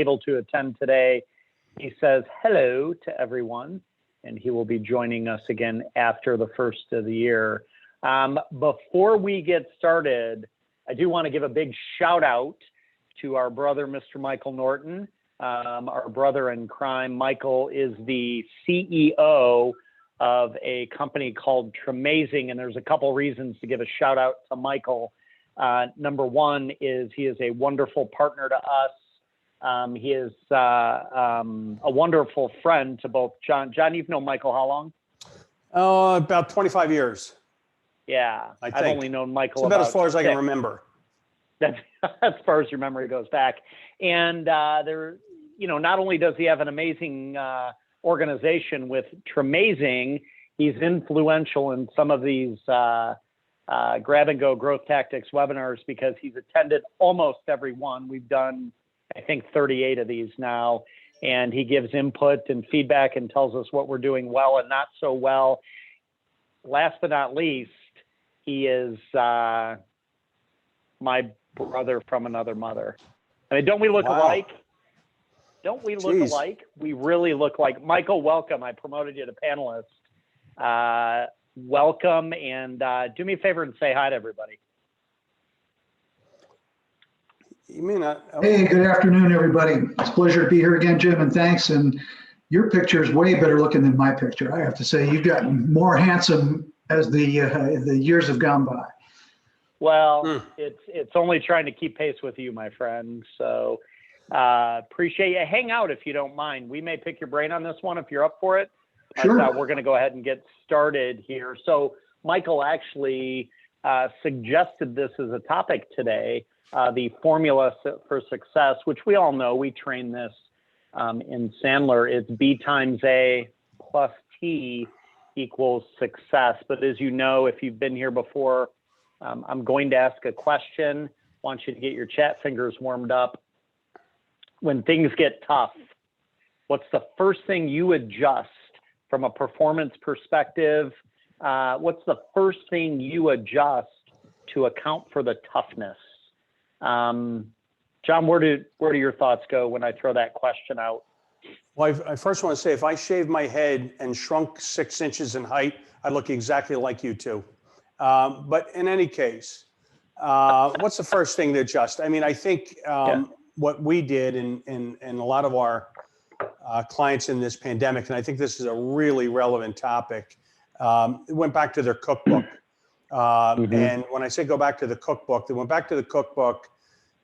able to attend today. He says hello to everyone, and he will be joining us again after the first of the year. Before we get started, I do want to give a big shout out to our brother, Mr. Michael Norton, our brother in crime. Michael is the CEO of a company called Tremazing, and there's a couple reasons to give a shout out to Michael. Number one is he is a wonderful partner to us. He is a wonderful friend to both John. John, you've known Michael how long? About 25 years. Yeah, I've only known Michael about as far as I can remember. That's as far as your memory goes back. And not only does he have an amazing organization with Tremazing, he's influential in some of these grab and go growth tactics webinars because he's attended almost every one. We've done, I think, 38 of these now, and he gives input and feedback and tells us what we're doing well and not so well. Last but not least, he is my brother from another mother. I mean, don't we look alike? Don't we look alike? We really look like. Michael, welcome. I promoted you to panelist. Welcome, and do me a favor and say hi to everybody. You mean Hey, good afternoon, everybody. It's a pleasure to be here again, Jim, and thanks. And your picture is way better looking than my picture. I have to say, you've gotten more handsome as the years have gone by. Well, it's only trying to keep pace with you, my friend. So appreciate you. Hang out if you don't mind. We may pick your brain on this one if you're up for it. Sure. We're going to go ahead and get started here. So Michael actually suggested this as a topic today, the formula for success, which we all know. We train this in Sandler. It's B times A plus T equals success. But as you know, if you've been here before, I'm going to ask a question. Want you to get your chat fingers warmed up. When things get tough, what's the first thing you adjust from a performance perspective? What's the first thing you adjust to account for the toughness? John, where do your thoughts go when I throw that question out? Well, I first want to say, if I shaved my head and shrunk 6 inches in height, I'd look exactly like you two. But in any case, what's the first thing to adjust? I mean, I think what we did and a lot of our clients in this pandemic, and I think this is a really relevant topic, went back to their cookbook. And when I say go back to the cookbook, they went back to the cookbook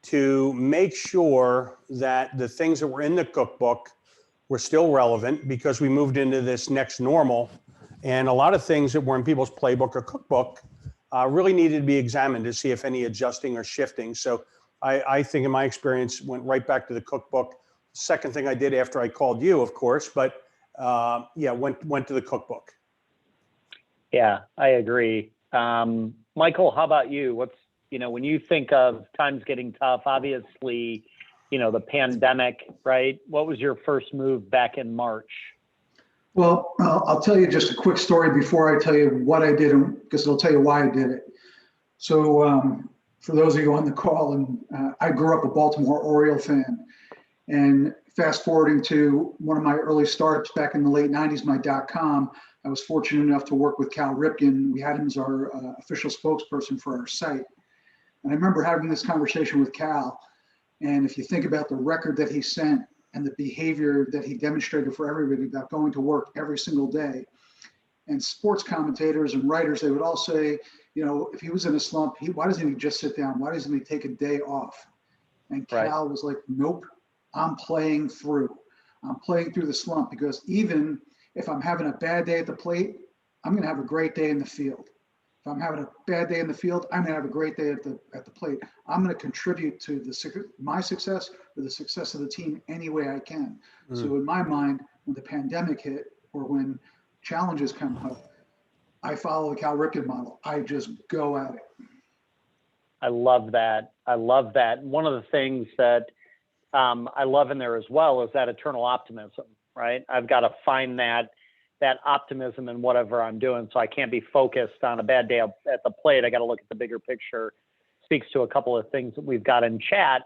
to make sure that the things that were in the cookbook were still relevant, because we moved into this next normal. And a lot of things that were in people's playbook or cookbook really needed to be examined to see if any adjusting or shifting. So I think in my experience, went right back to the cookbook. Second thing I did after I called you, of course, but went to the cookbook. Yeah, I agree. Michael, how about you? When you think of times getting tough, obviously, the pandemic, right? What was your first move back in March? Well, I'll tell you just a quick story before I tell you what I did, because it'll tell you why I did it. So for those of you on the call, and I grew up a Baltimore Oriole fan. And fast forwarding to one of my early startups back in the late 90s, my .com, I was fortunate enough to work with Cal Ripken. We had him as our official spokesperson for our site. And I remember having this conversation with Cal. And if you think about the record that he sent and the behavior that he demonstrated for everybody about going to work every single day, and sports commentators and writers, they would all say, if he was in a slump, why doesn't he just sit down? Why doesn't he take a day off? And Cal was like, nope, I'm playing through. I'm playing through the slump, because even if I'm having a bad day at the plate, I'm going to have a great day in the field. If I'm having a bad day in the field, I'm going to have a great day at the plate. I'm going to contribute to my success or the success of the team any way I can. So in my mind, when the pandemic hit or when challenges come up, I follow the Cal Ripken model. I just go at it. I love that. One of the things that I love in there as well is that eternal optimism, right? I've got to find that optimism in whatever I'm doing. So I can't be focused on a bad day at the plate. I got to look at the bigger picture. Speaks to a couple of things that we've got in chat.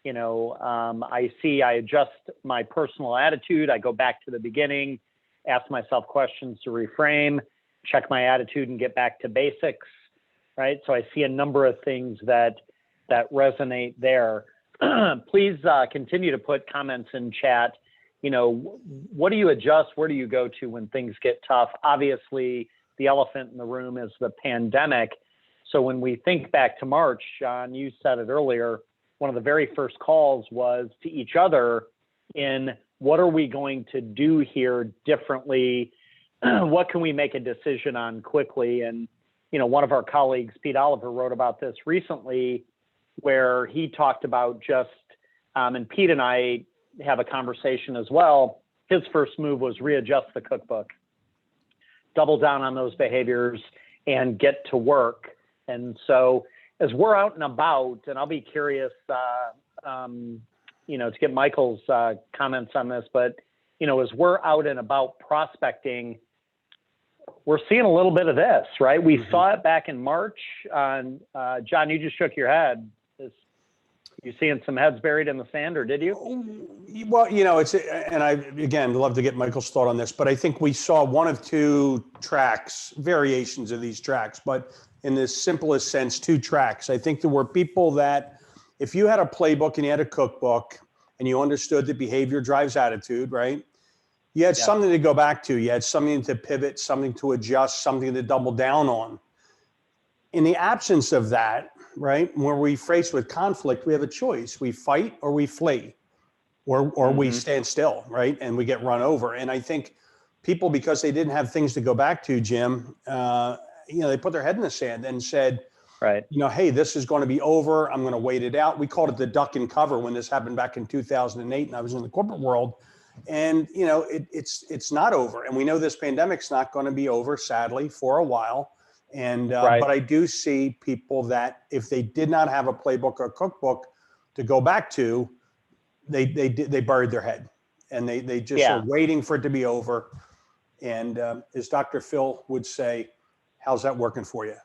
I adjust my personal attitude. I go back to the beginning, ask myself questions to reframe, check my attitude and get back to basics, right? So I see a number of things that resonate there. Please continue to put comments in chat. What do you adjust? Where do you go to when things get tough? Obviously, the elephant in the room is the pandemic. So when we think back to March, John, you said it earlier, one of the very first calls was to each other in what are we going to do here differently? What can we make a decision on quickly? And, one of our colleagues, Pete Oliver, wrote about this recently where he talked about just, and Pete and I have a conversation as well. His first move was readjust the cookbook, double down on those behaviors and get to work. And so as we're out and about, and I'll be curious, to get Michael's comments on this, but, as we're out and about prospecting, we're seeing a little bit of this, right? We saw it back in March. John, you just shook your head. You seeing some heads buried in the sand, or did you? Well, and I, again, love to get Michael's thought on this, but I think we saw one of two tracks, variations of these tracks, but in the simplest sense, two tracks. I think there were people that if you had a playbook and you had a cookbook and you understood that behavior drives attitude, right? You had something to go back to. You had something to pivot, something to adjust, something to double down on. In the absence of that, right, when we're faced with conflict, we have a choice. We fight or we flee, or we stand still, right, and we get run over. And I think people, because they didn't have things to go back to, Jim, they put their head in the sand and said, right, hey, this is going to be over. I'm going to wait it out. We called it the duck and cover when this happened back in 2008, and I was in the corporate world. And, it's not over. And we know this pandemic's not going to be over, sadly, for a while. And, but I do see people that if they did not have a playbook or a cookbook to go back to, they buried their head and they just are waiting for it to be over. And as Dr. Phil would say, how's that working for you?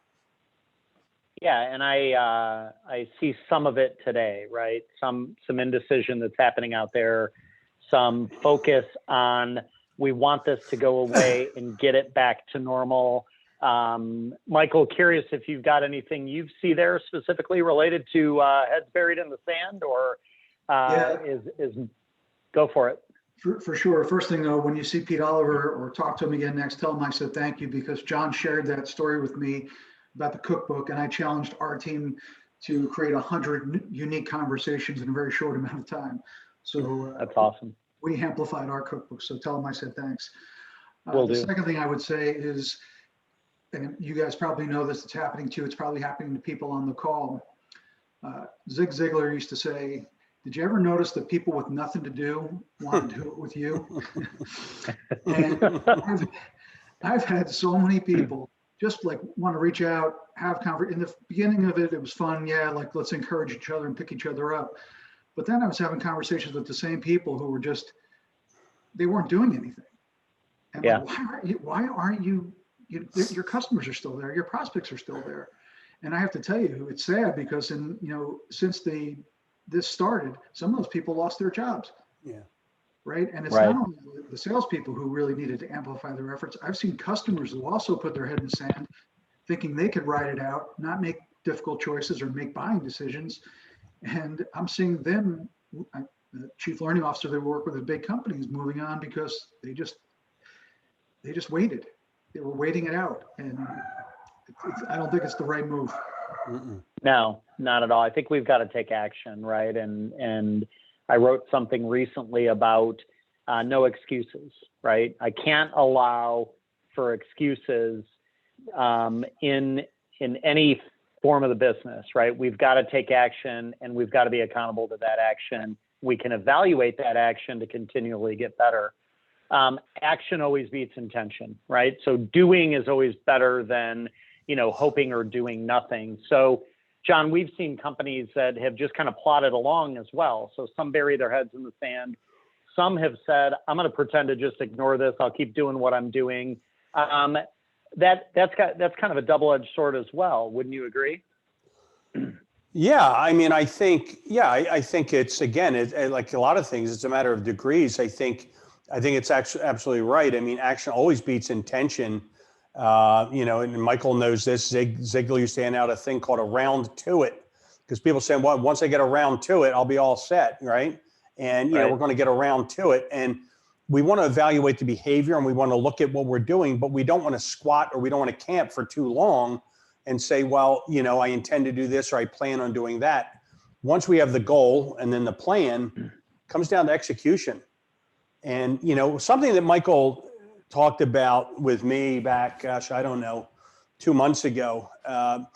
Yeah, and I see some of it today, right? Some indecision that's happening out there, some focus on we want this to go away and get it back to normal. Michael, curious if you've got anything you see there specifically related to heads buried in the sand, or is go for it. For sure. First thing though, when you see Pete Oliver or talk to him again next, tell him I said thank you, because John shared that story with me about the cookbook, and I challenged our team to create 100 unique conversations in a very short amount of time. So that's awesome. We amplified our cookbook. So tell him I said thanks. The second thing I would say is, and you guys probably know this, it's happening too. It's probably happening to people on the call. Zig Ziglar used to say, did you ever notice that people with nothing to do want to do it with you? And I've had so many people just like want to reach out, have in the beginning of it, it was fun. Yeah, like let's encourage each other and pick each other up. But then I was having conversations with the same people who were just, they weren't doing anything. And like, why aren't you, your customers are still there, your prospects are still there. And I have to tell you, it's sad because since this started, some of those people lost their jobs. Yeah. Right. And it's not only the salespeople who really needed to amplify their efforts. I've seen customers who also put their head in the sand thinking they could ride it out, not make difficult choices or make buying decisions. And I'm seeing them, the chief learning officer they work with at big companies, moving on because they just waited. They were waiting it out. And I don't think it's the right move. No, not at all. I think we've got to take action, right? And I wrote something recently about no excuses, right? I can't allow for excuses in any form of the business, right? We've got to take action, and we've got to be accountable to that action. We can evaluate that action to continually get better. Action always beats intention, right? So doing is always better than, hoping or doing nothing. So, John, we've seen companies that have just kind of plodded along as well. So some bury their heads in the sand. Some have said, I'm going to pretend to just ignore this. I'll keep doing what I'm doing. That's kind of a double-edged sword as well. Wouldn't you agree? Yeah, I mean, I think it's, again, like a lot of things, it's a matter of degrees. I think it's actually absolutely right. I mean, action always beats intention. And Michael knows this. Ziglar used to hand out a thing called a round to it, because people say, well, once I get around to it, I'll be all set, right? And, Right. we're going to get around to it. And we want to evaluate the behavior and we want to look at what we're doing, but we don't want to squat or we don't want to camp for too long and say, well, I intend to do this or I plan on doing that. Once we have the goal and then the plan, comes down to execution. And, something that Michael talked about with me back, gosh, I don't know, 2 months ago. A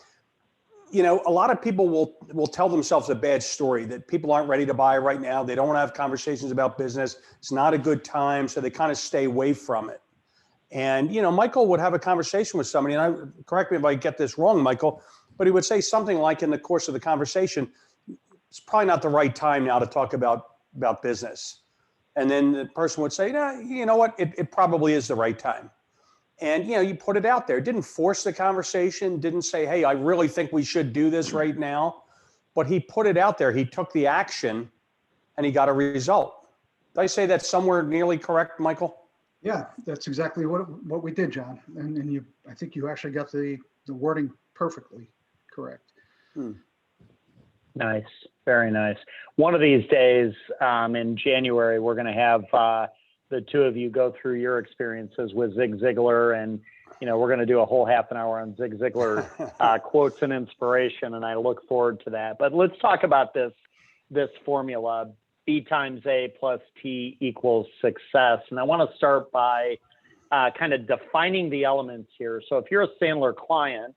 lot of people will tell themselves a bad story that people aren't ready to buy right now. They don't want to have conversations about business. It's not a good time. So they kind of stay away from it. And, Michael would have a conversation with somebody, and correct me if I get this wrong, Michael, but he would say something like in the course of the conversation, it's probably not the right time now to talk about business. And then the person would say, nah, you know what, it probably is the right time. And, you put it out there. Didn't force the conversation, didn't say, hey, I really think we should do this right now. But he put it out there. He took the action and he got a result. Did I say that somewhere nearly correct, Michael? Yeah, that's exactly what we did, John. And I think you actually got the wording perfectly correct. Nice. Very nice. One of these days in January, we're going to have the two of you go through your experiences with Zig Ziglar, and we're going to do a whole half an hour on Zig Ziglar quotes and inspiration, and I look forward to that. But let's talk about this formula: B times A plus T equals success. And I want to start by kind of defining the elements here. So if you're a Sandler client,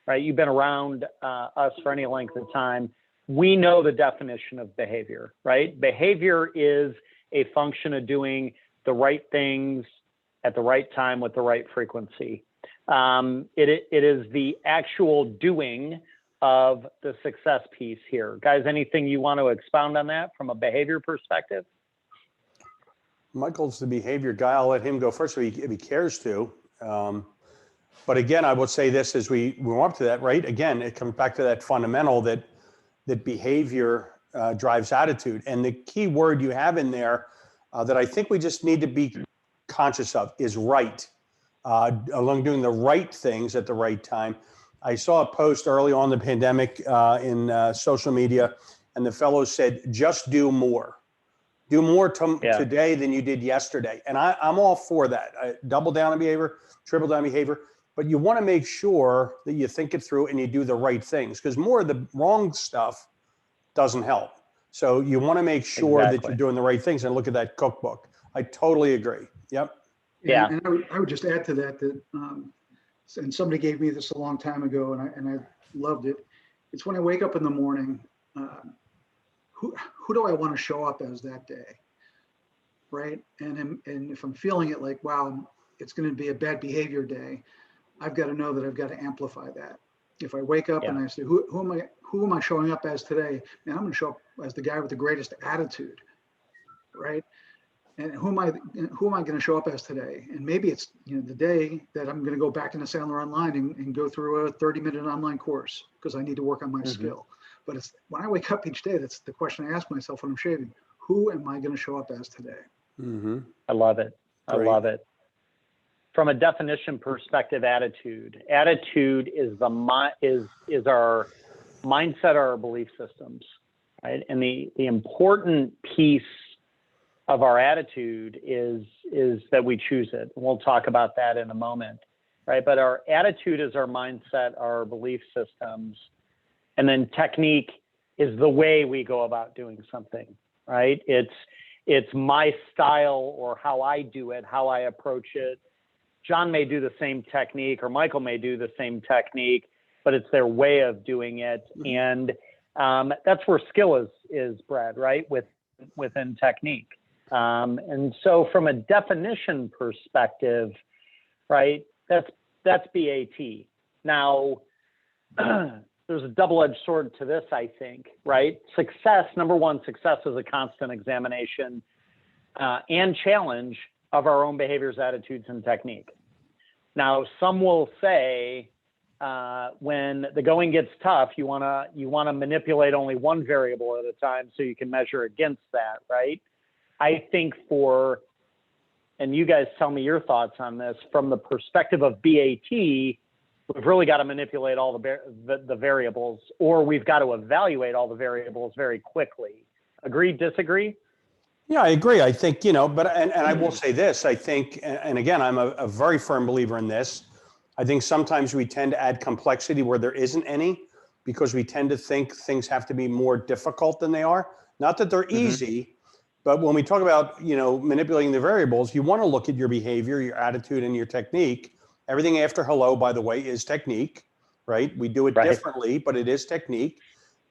right, you've been around us for any length of time, we know the definition of behavior, right? Behavior is a function of doing the right things at the right time with the right frequency. It is the actual doing of the success piece here. Guys, anything you want to expound on that from a behavior perspective? Michael's the behavior guy. I'll let him go first if he cares to. But again, I would say this as we warm up to that, right? Again, it comes back to that fundamental that behavior drives attitude. And the key word you have in there that I think we just need to be conscious of is right. Along doing the right things at the right time. I saw a post early on in the pandemic in social media, and the fellow said, just do more. Do more today than you did yesterday. And I'm all for that. Double down on behavior, triple down on behavior. But you want to make sure that you think it through and you do the right things, because more of the wrong stuff doesn't help. So you want to make sure that you're doing the right things, and look at that cookbook. I totally agree. Yep. Yeah. And I would just add to that, and somebody gave me this a long time ago, and I loved it. It's when I wake up in the morning, who do I want to show up as that day, right? And if I'm feeling it like, wow, it's going to be a bad behavior day, I've got to know that I've got to amplify that. If I wake up and I say, who am I showing up as today? Man, I'm going to show up as the guy with the greatest attitude, right? And who am I going to show up as today? And maybe it's the day that I'm going to go back into Sandler Online and go through a 30-minute online course because I need to work on my skill. But it's when I wake up each day, that's the question I ask myself when I'm shaving. Who am I going to show up as today? I love it. I love it. From a definition perspective, attitude is our mindset, our belief systems, right? And the important piece of our attitude is that we choose it. And we'll talk about that in a moment, right? But our attitude is our mindset, our belief systems. And then technique is the way we go about doing something, right? It's my style or how I do it, how I approach it. John may do the same technique, or Michael may do the same technique, but it's their way of doing it. And that's where skill is bred, right? Within technique. And so from a definition perspective, right, that's BAT. Now, there's a double-edged sword to this, I think, right? Success, number one, success is a constant examination and challenge of our own behaviors, attitudes, and technique. Now, some will say, when the going gets tough, you wanna manipulate only one variable at a time so you can measure against that, right? I think and you guys tell me your thoughts on this, from the perspective of BAT, we've really got to manipulate all the variables, or we've got to evaluate all the variables very quickly. Agree, disagree? Yeah, I agree. I think, but I will say this, I think, and again, I'm a very firm believer in this. I think sometimes we tend to add complexity where there isn't any, because we tend to think things have to be more difficult than they are. Not that they're easy, but when we talk about, manipulating the variables, you want to look at your behavior, your attitude, and your technique. Everything after hello, by the way, is technique, right? We do it differently, but it is technique.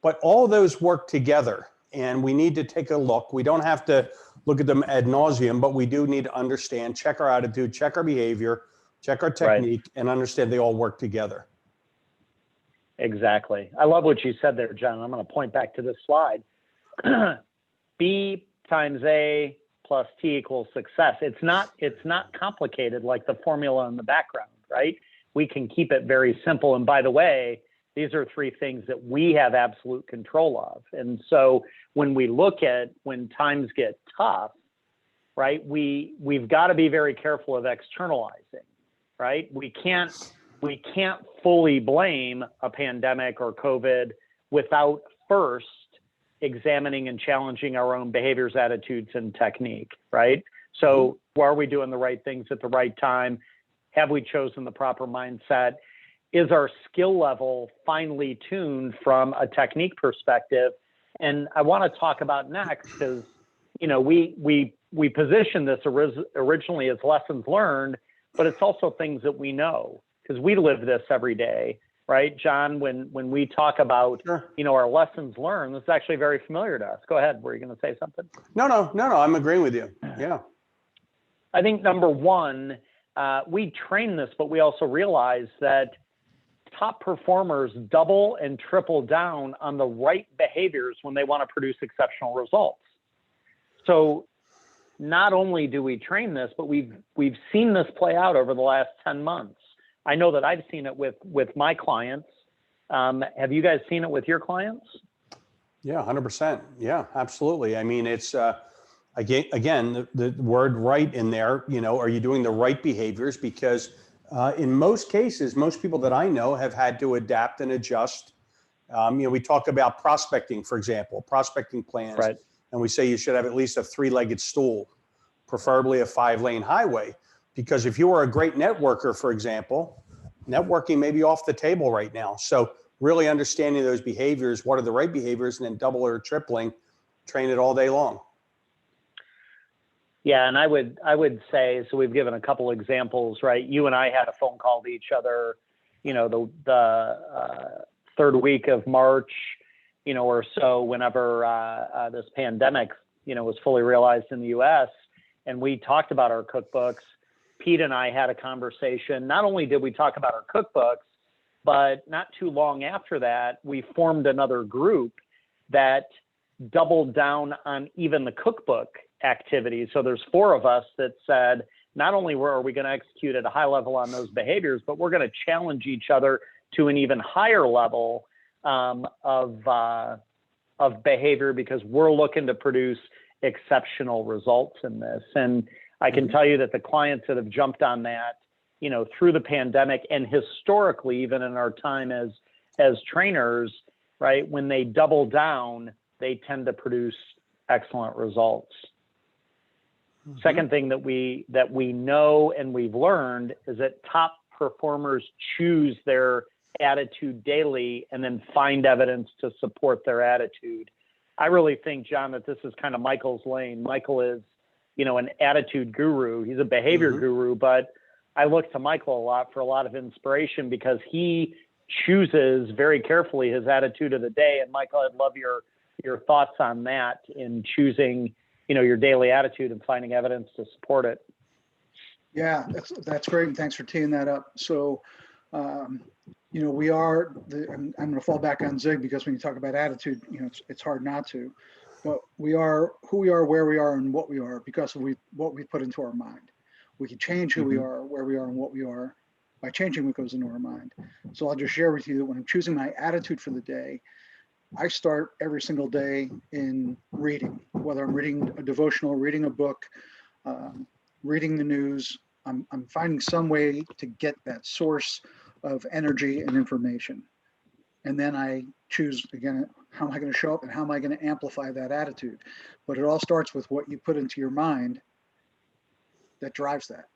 But all those work together, and we need to take a look. We don't have to look at them ad nauseum, but we do need to understand, check our attitude, check our behavior, check our technique, and understand they all work together. Exactly. I love what you said there, John. I'm going to point back to this slide. B times A plus T equals success. It's not complicated like the formula in the background, right? We can keep it very simple. And by the way, these are three things that we have absolute control of. And so when we look at when times get tough, right, we've got to be very careful of externalizing, right? We can't fully blame a pandemic or COVID without first examining and challenging our own behaviors, attitudes, and technique, right? So are we doing the right things at the right time? Have we chosen the proper mindset? Is our skill level finely tuned from a technique perspective? And I want to talk about next, because, we positioned this originally as lessons learned, but it's also things that we know, because we live this every day. Right, John, when we talk about, our lessons learned, this is actually very familiar to us. Go ahead. Were you going to say something? No, I'm agreeing with you. Yeah. I think number one, we train this, but we also realize that top performers double and triple down on the right behaviors when they want to produce exceptional results. So not only do we train this, but we've seen this play out over the last 10 months. I know that I've seen it with my clients. Have you guys seen it with your clients? Yeah, 100%. Yeah, absolutely. I mean, it's, again, the word right in there, are you doing the right behaviors? Because in most cases, most people that I know have had to adapt and adjust. We talk about prospecting, for example, prospecting plans. Right. And we say you should have at least a 3-legged stool, preferably a 5-lane highway. Because if you are a great networker, for example, networking may be off the table right now. So really understanding those behaviors, what are the right behaviors, and then double or tripling, train it all day long. Yeah, and I would say, so we've given a couple examples, right? You and I had a phone call to each other, the third week of March, or so, whenever this pandemic, was fully realized in the U.S., and we talked about our cookbooks. Pete and I had a conversation. Not only did we talk about our cookbooks, but not too long after that, we formed another group that doubled down on even the cookbook activities. So there's 4 of us that said, not only are we going to execute at a high level on those behaviors, but we're going to challenge each other to an even higher level of behavior, because we're looking to produce exceptional results in this. And I can tell you that the clients that have jumped on that, through the pandemic, and historically, even in our time as trainers, right, when they double down, they tend to produce excellent results. Second thing that we know and we've learned is that top performers choose their attitude daily and then find evidence to support their attitude. I really think, John, that this is kind of Michael's lane. Michael is, an attitude guru. He's a behavior guru, but I look to Michael a lot for a lot of inspiration, because he chooses very carefully his attitude of the day. And Michael, I'd love your thoughts on that, in choosing, your daily attitude and finding evidence to support it. Yeah, that's great. And thanks for teeing that up. So, we are, I'm going to fall back on Zig, because when you talk about attitude, it's hard not to, but we are who we are, where we are, and what we are, because of what we put into our mind. We can change who we are, where we are, and what we are by changing what goes into our mind. So I'll just share with you that when I'm choosing my attitude for the day, I start every single day in reading, whether I'm reading a devotional, reading a book, reading the news. I'm finding some way to get that source of energy and information. And then I choose, again, how am I going to show up and how am I going to amplify that attitude? But it all starts with what you put into your mind that drives that.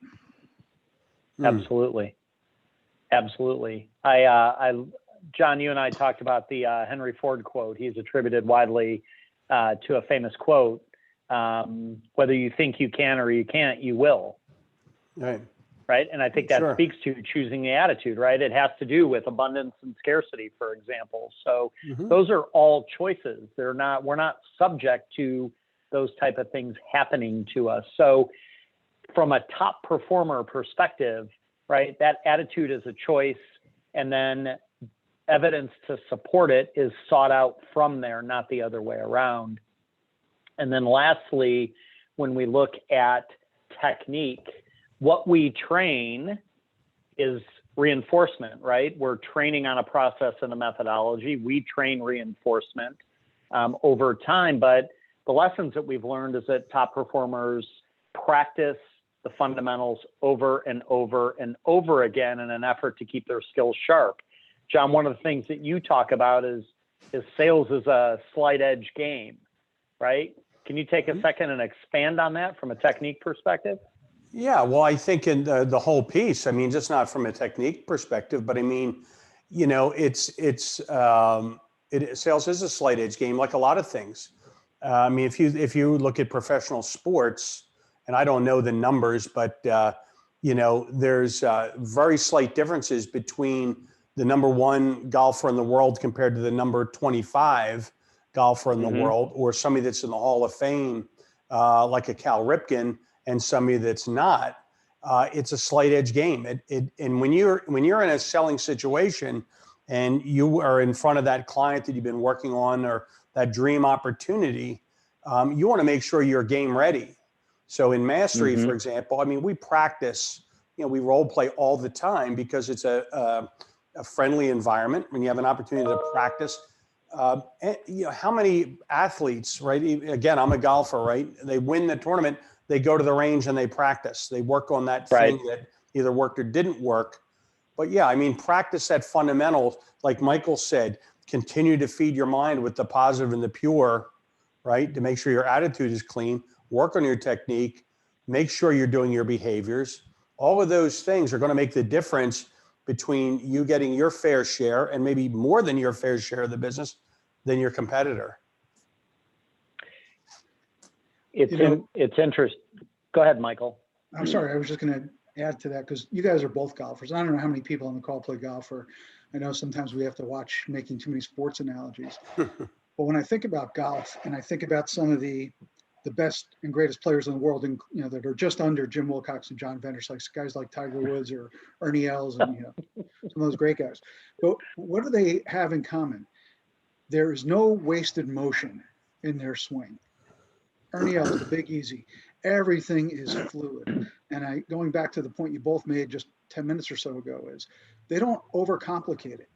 Absolutely. Absolutely. John, you and I talked about the Henry Ford quote. He's attributed widely to a famous quote, whether you think you can or you can't, you will. Right. Right. And I think that speaks to choosing the attitude, right? It has to do with abundance and scarcity, for example. So those are all choices. We're not subject to those type of things happening to us. So from a top performer perspective, right, that attitude is a choice, and then evidence to support it is sought out from there, not the other way around. And then lastly, when we look at technique, what we train is reinforcement, right? We're training on a process and a methodology. We train reinforcement over time, but the lessons that we've learned is that top performers practice the fundamentals over and over and over again in an effort to keep their skills sharp. John, one of the things that you talk about is sales is a slight edge game, right? Can you take a second and expand on that from a technique perspective? Yeah, well, I think in the whole piece, I mean, just not from a technique perspective, but I mean, you know, sales is a slight edge game, like a lot of things. I mean, if you look at professional sports, and I don't know the numbers, but you know, there's very slight differences between the #1 golfer in the world compared to the number 25 golfer in the world, or somebody that's in the Hall of Fame, like a Cal Ripken, and somebody that's not. It's a slight edge game. And when you're in a selling situation and you are in front of that client that you've been working on, or that dream opportunity, you want to make sure you're game ready. So in mastery, for example, I mean, we practice, you know, we role play all the time because it's a friendly environment when you have an opportunity to practice. And, you know, how many athletes, right? Again, I'm a golfer, right? They win the tournament, they go to the range and they practice. They work on that thing that either worked or didn't work. But yeah, I mean, practice that fundamental, like Michael said, continue to feed your mind with the positive and the pure, right? To make sure your attitude is clean, work on your technique, make sure you're doing your behaviors. All of those things are going to make the difference between you getting your fair share, and maybe more than your fair share of the business, than your competitor. It's interesting. Go ahead, Michael. I'm sorry, I was just going to add to that, because you guys are both golfers. I don't know how many people on the call play golf, or I know sometimes we have to watch making too many sports analogies. But when I think about golf, and I think about some of the best and greatest players in the world, and you know, that are just under Jim Wilcox and John Venders, like guys like Tiger Woods or Ernie Els, and you know, some of those great guys. But what do they have in common? There is no wasted motion in their swing. Ernie Els, the Big Easy, everything is fluid. And going back to the point you both made just 10 minutes or so ago, is they don't overcomplicate it.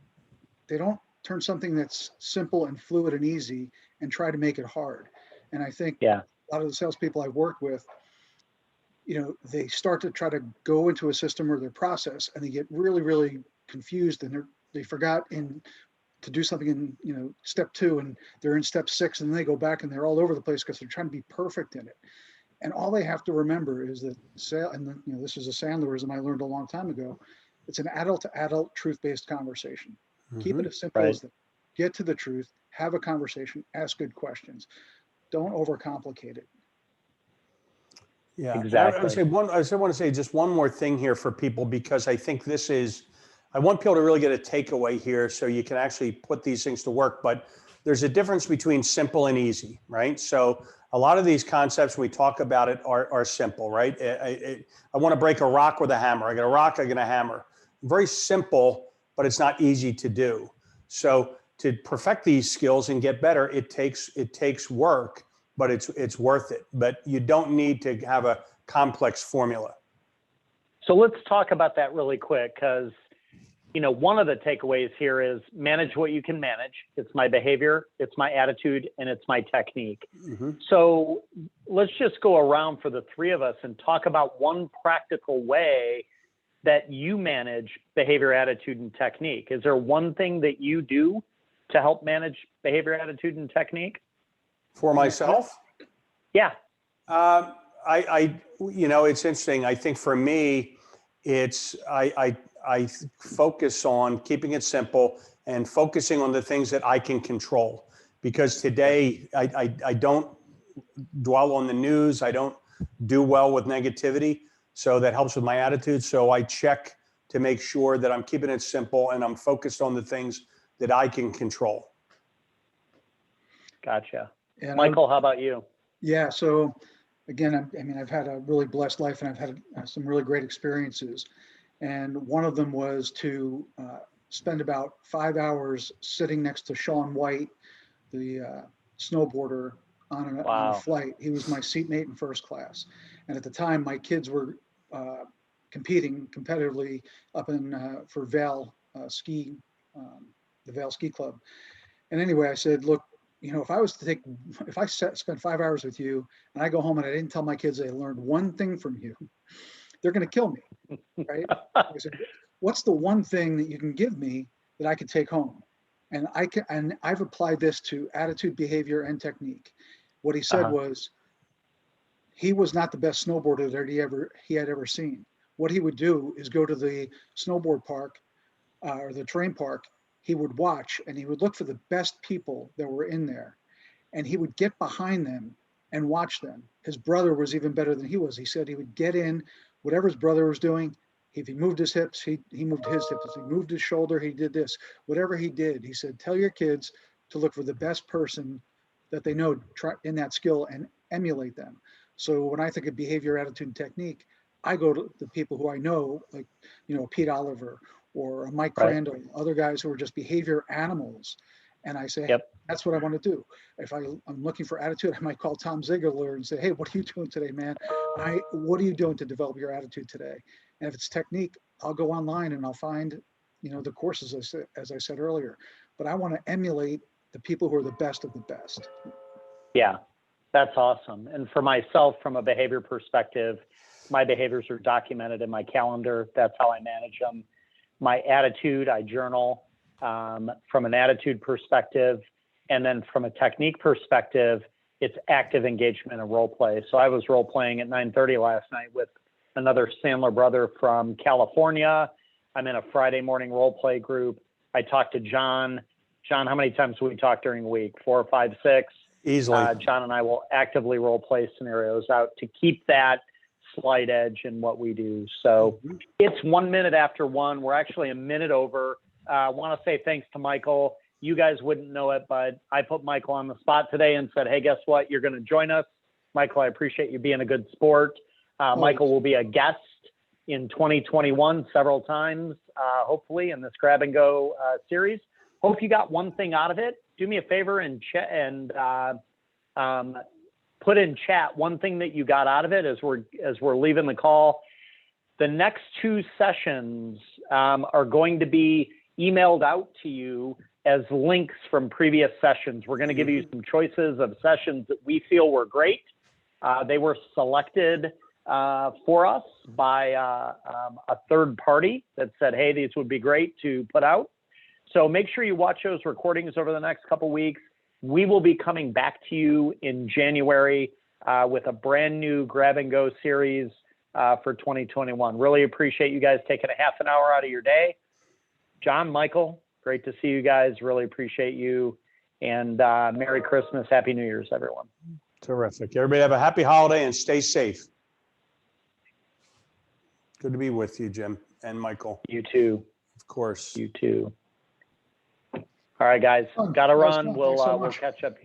They don't turn something that's simple and fluid and easy and try to make it hard. And I think a lot of the salespeople I've worked with, you know, they start to try to go into a system or their process, and they get really, really confused, and they forgot to do something in, you know, step 2, and they're in step 6, and then they go back and they're all over the place because they're trying to be perfect in it. And all they have to remember is that you know, this is a Sandlerism I learned a long time ago. It's an adult to adult truth-based conversation. Keep it as simple as that. Get to the truth, have a conversation, ask good questions. Don't overcomplicate it. Yeah, exactly. I want to say just one more thing here for people, because I think I want people to really get a takeaway here so you can actually put these things to work. But there's a difference between simple and easy, right? So a lot of these concepts, when we talk about it, are simple, right? I want to break a rock with a hammer. I got a rock, I got a hammer. Very simple, but it's not easy to do. So to perfect these skills and get better, it takes work, but it's worth it. But you don't need to have a complex formula. So let's talk about that really quick, because one of the takeaways here is manage what you can manage. It's my behavior, it's my attitude, and it's my technique. Mm-hmm. So let's just go around for the three of us and talk about one practical way that you manage behavior, attitude, and technique. Is there one thing that you do to help manage behavior, attitude, and technique? For myself? Yeah. It's interesting. I think for me, it's I focus on keeping it simple and focusing on the things that I can control. Because today I don't dwell on the news. I don't do well with negativity. So that helps with my attitude. So I check to make sure that I'm keeping it simple and I'm focused on the things that I can control. Gotcha. And Michael, how about you? Yeah. So again, I've had a really blessed life, and I've had some really great experiences. And one of them was to spend about 5 hours sitting next to Shaun White, the snowboarder, on a flight. He was my seatmate in first class. And at the time, my kids were competing competitively up in for Vail ski, the Vail Ski Club. And anyway, I said, look, if I spent 5 hours with you and I go home and I didn't tell my kids I learned one thing from you, they're going to kill me, right? I said, what's the one thing that you can give me that I can take home? And I've applied this to attitude, behavior, and technique. What he said was, he was not the best snowboarder that he had ever seen. What he would do is go to the snowboard park or the terrain park. He would watch and he would look for the best people that were in there, and he would get behind them and watch them. His brother was even better than he was. He said he would get in whatever his brother was doing. If he moved his hips, he moved his hips. If he moved his shoulder, he did this. Whatever he did, he said, tell your kids to look for the best person that they know in that skill and emulate them. So when I think of behavior, attitude, and technique, I go to the people who I know, like, Pete Oliver or Mike Crandall, other guys who are just behavior animals. And I say, that's what I want to do. If I'm looking for attitude, I might call Tom Ziegler and say, hey, what are you doing today, man? What are you doing to develop your attitude today? And if it's technique, I'll go online and I'll find, the courses, as I said earlier. But I want to emulate the people who are the best of the best. Yeah, that's awesome. And for myself, from a behavior perspective, my behaviors are documented in my calendar. That's how I manage them. My attitude, I journal from an attitude perspective. And then from a technique perspective, it's active engagement and role play. So I was role playing at 9:30 last night with another Sandler brother from California. I'm in a Friday morning role play group. I talked to John. John, how many times do we talk during the week? 4, 5, 6? Easily. John and I will actively role play scenarios out to keep that slight edge in what we do. So it's 1 minute after 1. We're actually a minute over. I want to say thanks to Michael. You guys wouldn't know it, but I put Michael on the spot today and said, hey, guess what? You're going to join us. Michael, I appreciate you being a good sport. Michael will be a guest in 2021 several times, hopefully, in this Grab and Go series. Hope you got one thing out of it. Do me a favor and put in chat one thing that you got out of it as we're leaving the call. The next 2 sessions are going to be emailed out to you as links from previous sessions. We're going to give you some choices of sessions that we feel were great. They were selected for us by a third party that said, hey, these would be great to put out. So make sure you watch those recordings over the next couple weeks. We will be coming back to you in January with a brand new Grab and Go series for 2021. Really appreciate you guys taking a half an hour out of your day. John, Michael, great to see you guys. Really appreciate you. And Merry Christmas, Happy New Year's, everyone. Terrific. Everybody have a happy holiday and stay safe. Good to be with you, Jim and Michael. You too. Of course. You too. All right, guys, got to run. We'll catch up.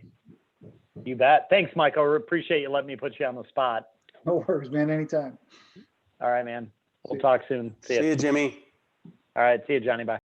You bet. Thanks, Michael. Appreciate you letting me put you on the spot. No worries, man. Anytime. All right, man. We'll talk soon. See you, Jimmy. All right. See you, Johnny. Bye.